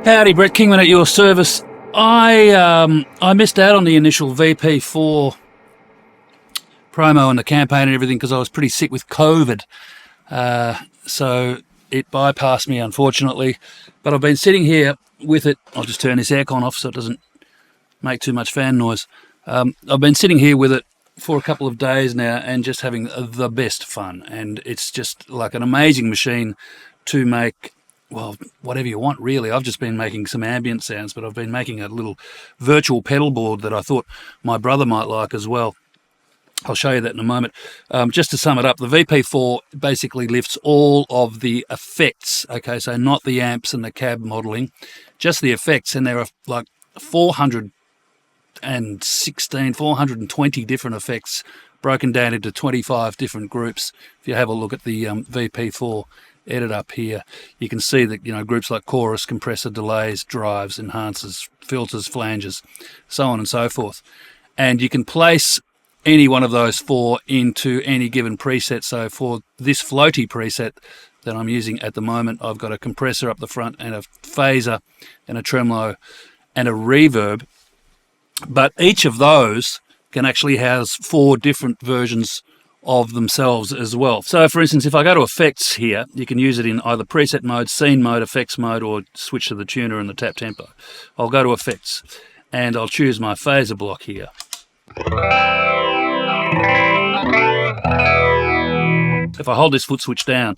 Howdy, Brett Kingman at your service. I missed out on the initial VP4 promo and the campaign and everything because I was pretty sick with COVID. So it bypassed me, unfortunately. But I've been sitting here with it. I'll just turn this aircon off so it doesn't make too much fan noise. I've been sitting here with it for a couple of days now and just having the best fun. And it's just like an amazing machine to make, well, whatever you want, really. I've just been making some ambient sounds, but I've been making a little virtual pedal board that I thought my brother might like as well. I'll show you that in a moment. Just to sum it up, the VP4 basically lifts all of the effects, okay, so not the amps and the cab modelling, just the effects, and there are like 420 different effects broken down into 25 different groups. If you have a look at the VP4 edit up here, you can see that, you know, groups like chorus, compressor, delays, drives, enhancers, filters, flanges, so on and so forth. And you can place any one of those four into any given preset. So for this floaty preset that I'm using at the moment, I've got a compressor up the front and a phaser and a tremolo and a reverb. But each of those can actually house four different versions of themselves as well. So for instance, if I go to effects here, you can use it in either preset mode, scene mode, effects mode, or switch to the tuner and the tap tempo. I'll go to effects and I'll choose my phaser block here. If I hold this foot switch down,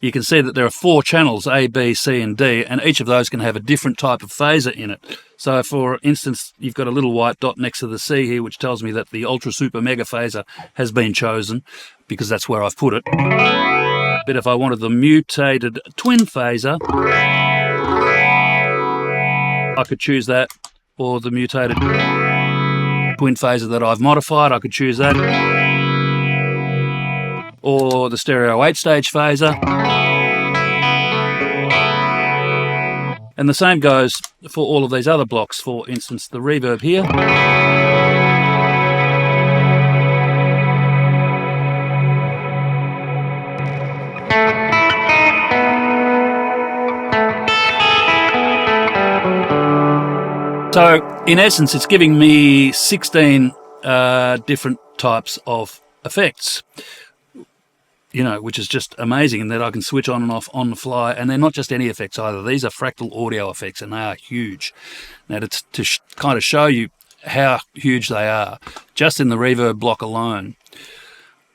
you can see that there are four channels, A, B, C, and D, and each of those can have a different type of phaser in it. So for instance, you've got a little white dot next to the C here, which tells me that the Ultra Super Mega phaser has been chosen, because that's where I've put it. But if I wanted the mutated twin phaser, I could choose that, or the mutated twin phaser that I've modified, I could choose that, or the stereo 8-stage phaser. And the same goes for all of these other blocks. For instance, the reverb here. So in essence, it's giving me 16 different types of effects, you know, which is just amazing, in that I can switch on and off on the fly. And they're not just any effects either. These are Fractal Audio effects, and they are huge. Now, to kind of show you how huge they are, just in the reverb block alone,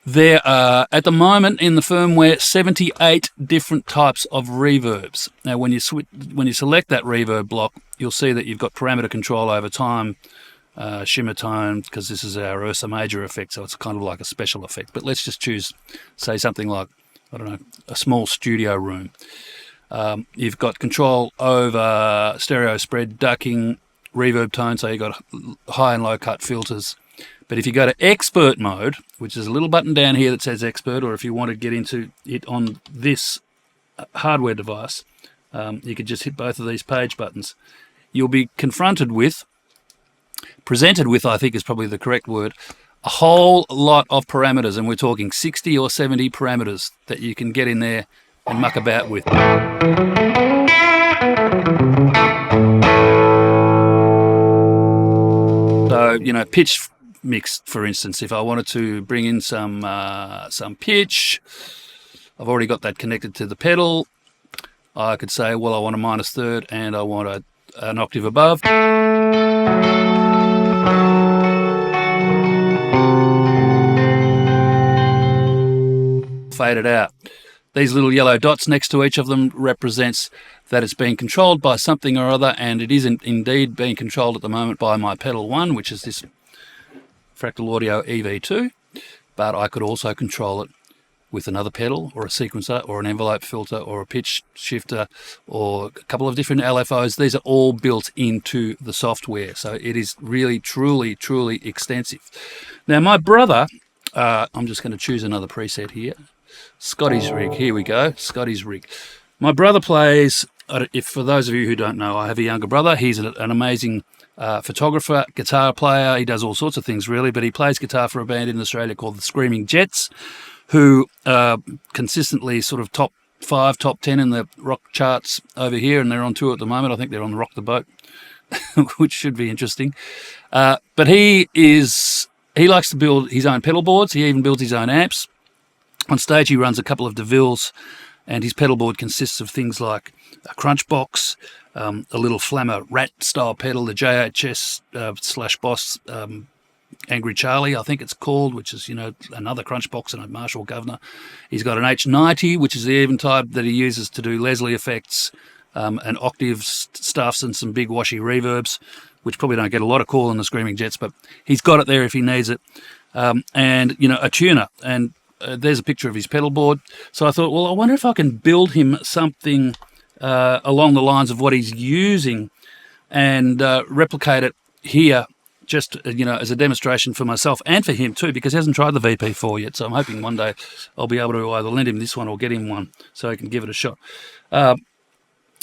there are, at the moment in the firmware, 78 different types of reverbs. Now, when you select that reverb block, you'll see that you've got parameter control over time, shimmer tone, because this is our Ursa Major effect, so it's kind of like a special effect. But let's just choose, say, something like, I don't know, a small studio room. You've got control over stereo spread, ducking, reverb tone, so you've got high and low cut filters. But if you go to expert mode, which is a little button down here that says expert, or if you want to get into it on this hardware device, you could just hit both of these page buttons. You'll be presented with, I think is probably the correct word, a whole lot of parameters, and we're talking 60 or 70 parameters that you can get in there and muck about with. So, you know, pitch mix, for instance, if I wanted to bring in some pitch, I've already got that connected to the pedal. I could say, well, I want a minus third and I want an octave above. Fade it out. These little yellow dots next to each of them represents that it's being controlled by something or other, and it is indeed being controlled at the moment by my Pt.1, which is this Fractal Audio EV2, but I could also control it with another pedal or a sequencer or an envelope filter or a pitch shifter or a couple of different LFOs. These are all built into the software, so it is really, truly extensive. Now, my brother, I'm just going to choose another preset here. Scotty's rig, here we go, Scotty's rig. My brother plays, if for those of you who don't know, I have a younger brother. He's an amazing photographer, guitar player. He does all sorts of things really, but he plays guitar for a band in Australia called the Screaming Jets, who consistently sort of top 5, top 10 in the rock charts over here, and they're on tour at the moment. I think they're on Rock the Boat, which should be interesting. But he likes to build his own pedal boards. He even builds his own amps. On stage, he runs a couple of DeVilles, and his pedal board consists of things like a crunch box, a little Flammer Rat-style pedal, the JHS / Boss Angry Charlie, I think it's called, which is, another crunch box and a Marshall Governor. He's got an H90, which is the even type that he uses to do Leslie effects, and octave stuffs and some big washy reverbs, which probably don't get a lot of call in the Screaming Jets, but he's got it there if he needs it. And, a tuner, and there's a picture of his pedal board. So I thought, well, I wonder if I can build him something along the lines of what he's using and replicate it here, just, as a demonstration for myself and for him too, because he hasn't tried the VP4 yet. So I'm hoping one day I'll be able to either lend him this one or get him one so he can give it a shot. So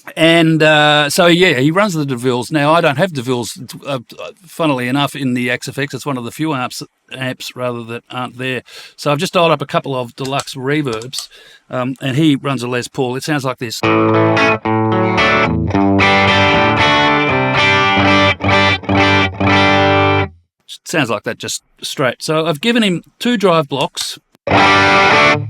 he runs the DeVilles. Now, I don't have DeVilles, funnily enough, in the XFX. It's one of the few amps rather that aren't there. So I've just dialed up a couple of Deluxe Reverbs, and he runs a Les Paul. It sounds like this. Sounds like that, just straight. So I've given him 2 drive blocks. And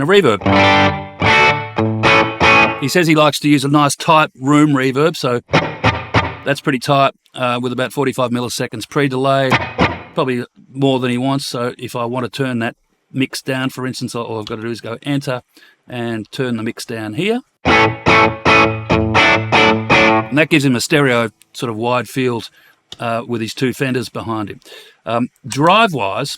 a reverb. He says he likes to use a nice tight room reverb, so that's pretty tight, with about 45 milliseconds pre-delay, probably more than he wants. So if I want to turn that mix down, for instance, all I've got to do is go enter and turn the mix down here. And that gives him a stereo sort of wide field with his 2 fenders behind him. Drive-wise,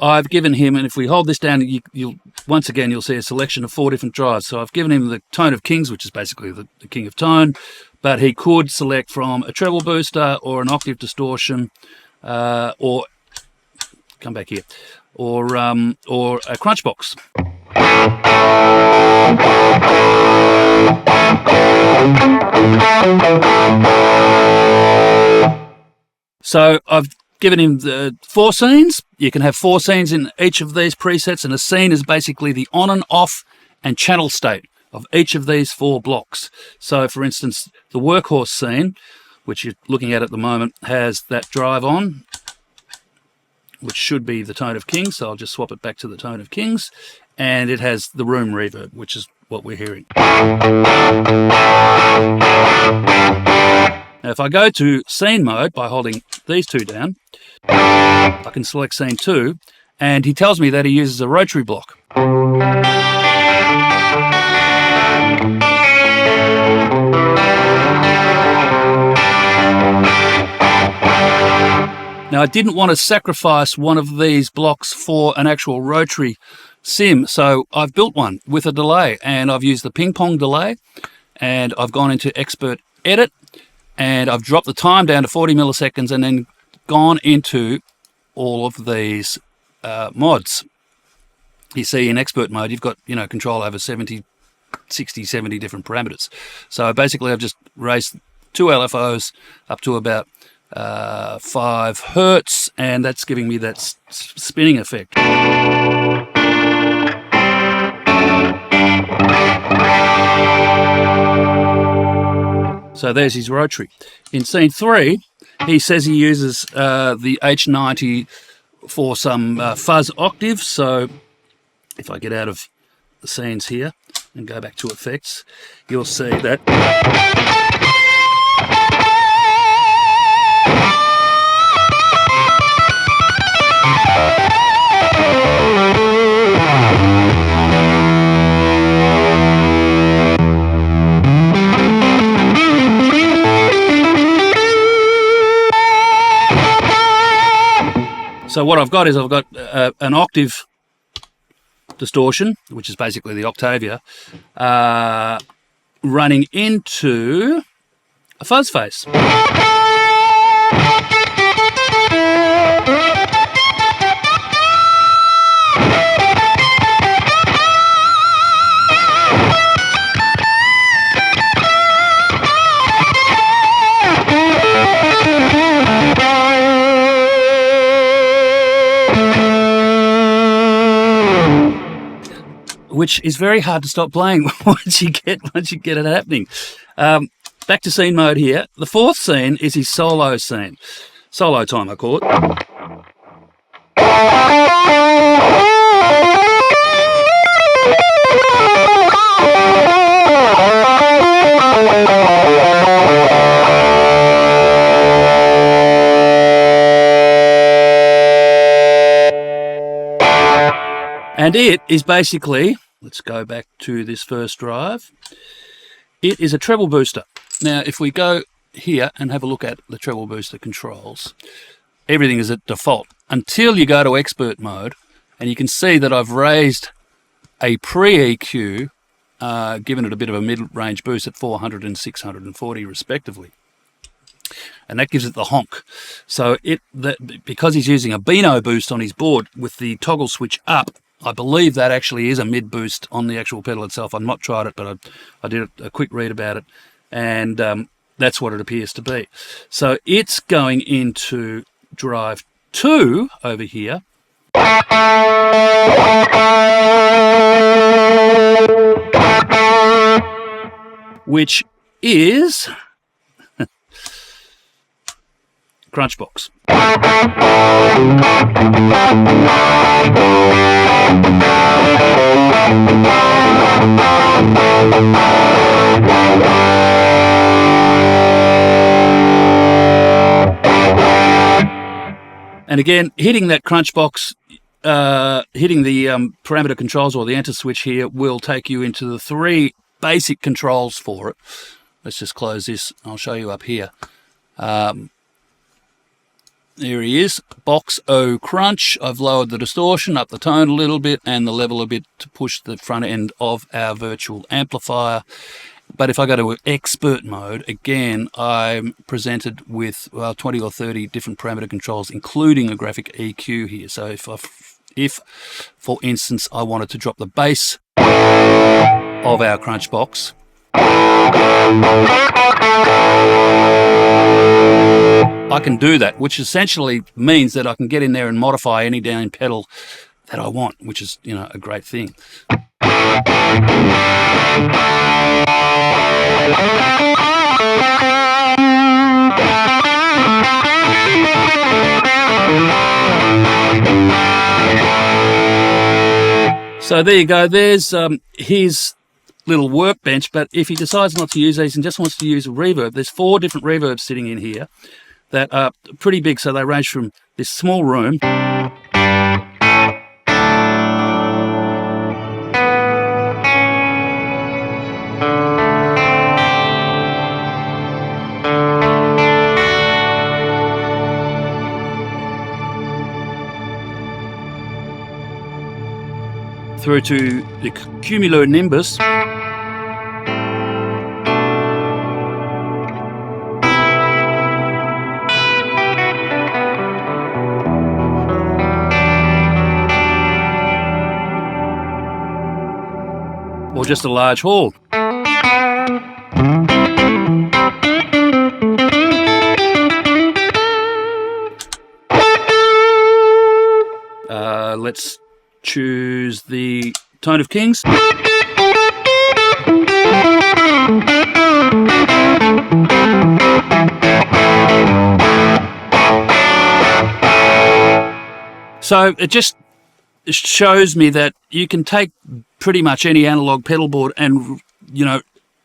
I've given him, and if we hold this down, you'll see a selection of 4 different drives. So I've given him the Tone of Kings, which is basically the king of tone, but he could select from a treble booster or an octave distortion, or come back here, or a crunch box. So I've given him the 4 scenes. You can have 4 scenes in each of these presets, and a scene is basically the on and off and channel state of each of these 4 blocks. So, for instance, the workhorse scene, which you're looking at the moment, has that drive on, which should be the Tone of Kings. So I'll just swap it back to the Tone of Kings, and it has the room reverb, which is what we're hearing. Now, if I go to scene mode by holding these 2 down, I can select scene 2, and he tells me that he uses a rotary block. Now, I didn't want to sacrifice one of these blocks for an actual rotary sim, so I've built one with a delay, and I've used the ping pong delay, and I've gone into Expert Edit, and I've dropped the time down to 40 milliseconds and then gone into all of these mods. You see, in expert mode, you've got, control over 60, 70 different parameters. So basically, I've just raised 2 LFOs up to about 5 hertz, and that's giving me that spinning effect. So there's his rotary. In scene 3, he says he uses the H90 for some fuzz octaves. So if I get out of the scenes here and go back to effects, you'll see that so what I've got is I've got an octave distortion, which is basically the Octavia, running into a fuzz face. Which is very hard to stop playing once you get it happening. Back to scene mode here. The 4th scene is his solo scene. Solo time, I call it. And it is basically, let's go back to this first drive. It is a treble booster. Now, if we go here and have a look at the treble booster controls, everything is at default until you go to expert mode, and you can see that I've raised a pre-EQ, given it a bit of a mid-range boost at 400 and 640 respectively. And that gives it the honk. So because he's using a Beano boost on his board with the toggle switch up, I believe that actually is a mid boost on the actual pedal itself. I've not tried it, but I did a quick read about it, and that's what it appears to be. So it's going into drive 2 over here. Which is Crunchbox. And again, hitting that Crunchbox, hitting the parameter controls or the enter switch here will take you into the 3 basic controls for it. Let's just close this. I'll show you up here. There he is, box O crunch. I've lowered the distortion, up the tone a little bit, and the level a bit to push the front end of our virtual amplifier. But if I go to expert mode, again, I'm presented with 20 or 30 different parameter controls, including a graphic EQ here. So if, for instance, I wanted to drop the bass of our crunch box, I can do that, which essentially means that I can get in there and modify any down pedal that I want, which is, you know, a great thing. So there you go. There's his little workbench, but if he decides not to use these and just wants to use a reverb, there's 4 different reverbs sitting in here that are pretty big, so they range from this small room through to the cumulonimbus, or just a large hall. let's choose the Tone of Kings. So it just shows me that you can take pretty much any analog pedal board and, you know,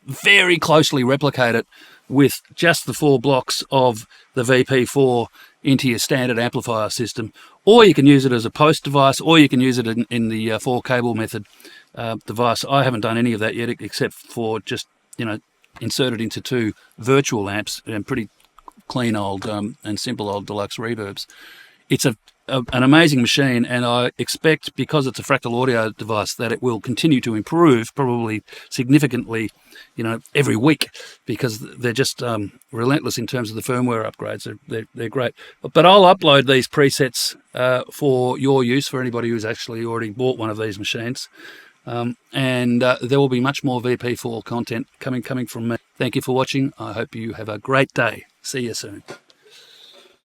very closely replicate it with just the 4 blocks of the VP4 into your standard amplifier system, or you can use it as a post device, or you can use it in the 4 cable method device. I haven't done any of that yet, except for just, you know, insert it into 2 virtual amps and pretty clean old and simple old Deluxe Reverbs. It's an amazing machine, and I expect, because it's a Fractal Audio device, that it will continue to improve, probably significantly, you know, every week, because they're just relentless in terms of the firmware upgrades. They're great. But I'll upload these presets for your use, for anybody who's actually already bought one of these machines. And there will be much more VP4 content coming from me. Thank you for watching. I hope you have a great day. See you soon.